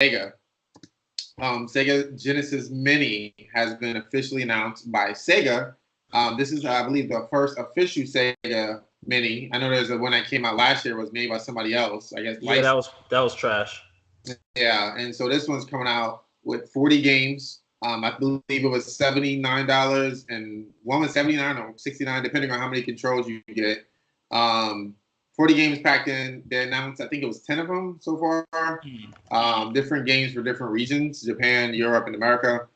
Sega. Sega Genesis Mini has been officially announced by Sega. This is, I believe, the first official Sega Mini. I know there's one that came out last year was made by somebody else. I guess. Yeah, that was trash. Yeah, and so this one's coming out with 40 games. I believe it was $79, and one was 79 or 69, depending on how many controls you get. 40 games packed in. They announced, I think it was 10 of them so far. Different games for different regions: Japan, Europe, and America.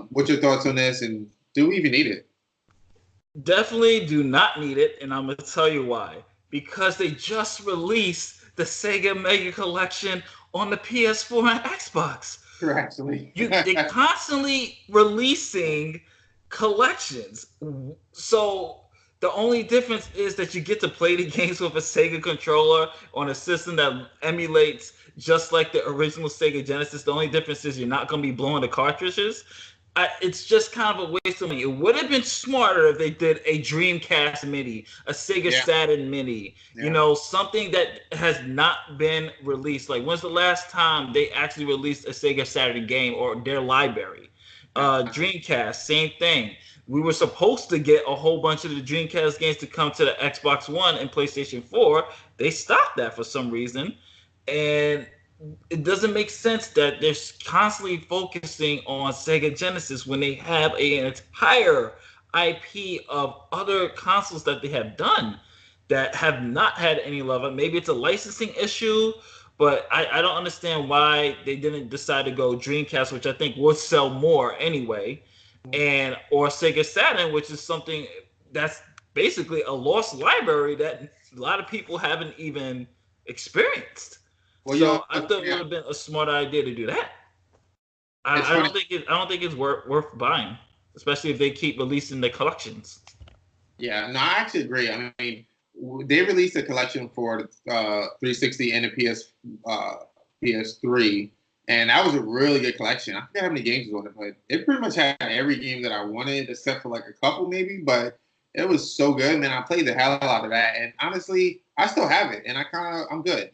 What's your thoughts on this? And do we even need it? Definitely do not need it, and I'm gonna tell you why. Because they just released the Sega Mega Collection on the PS4 and Xbox. Actually, They're constantly releasing collections. So the only difference is that you get to play the games with a Sega controller on a system that emulates just like the original Sega Genesis. The only difference is you're not going to be blowing the cartridges. It's just kind of a waste of money. It would have been smarter if they did a Dreamcast Mini, a Sega Saturn Mini, something that has not been released. Like, when's the last time they actually released a Sega Saturn game or their library? Dreamcast, same thing. We were supposed to get a whole bunch of the Dreamcast games to come to the Xbox One and PlayStation 4. They stopped that for some reason. And it doesn't make sense that they're constantly focusing on Sega Genesis when they have an entire IP of other consoles that they have done that have not had any love. Maybe it's a licensing issue, but I don't understand why they didn't decide to go Dreamcast, which I think would sell more anyway, or Sega Saturn, which is something that's basically a lost library that a lot of people haven't even experienced. Well, so I thought it would have been a smart idea to do that. I don't think it's worth buying, especially if they keep releasing the collections. Yeah, no, I actually agree. I mean, they released a collection for 360 and the PS3, and that was a really good collection. I forget how many games was on it, but it pretty much had every game that I wanted, except for like a couple maybe. But it was so good, and then I played the hell out of that. And honestly, I still have it, and I'm good,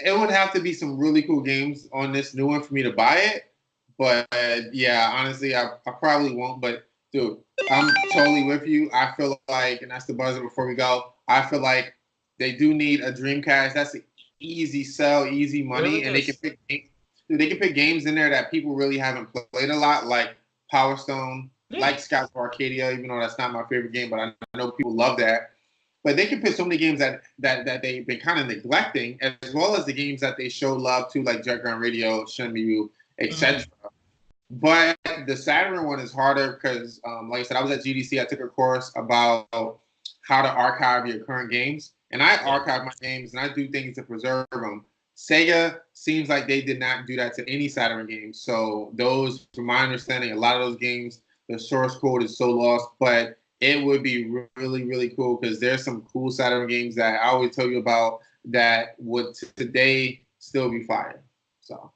It would have to be some really cool games on this new one for me to buy it. But yeah, honestly, I probably won't. But dude, I'm totally with you. I feel like, and that's the buzzer before we go, I feel like they do need a Dreamcast. That's an easy sell, easy money. And they can pick games in there that people really haven't played a lot, like Power Stone, like Scouts of Arcadia, even though that's not my favorite game, but I know people love that. But they can pick so many games that they've been kind of neglecting, as well as the games that they show love to, like Jet Ground Radio, Shenmue, etc. But the Saturn one is harder because, like I said, I was at GDC. I took a course about how to archive your current games. And I archive my games, and I do things to preserve them. Sega seems like they did not do that to any Saturn games. So those, from my understanding, a lot of those games, the source code is so lost. But it would be really, really cool because there's some cool Saturn games that I always tell you about that would today still be fire. So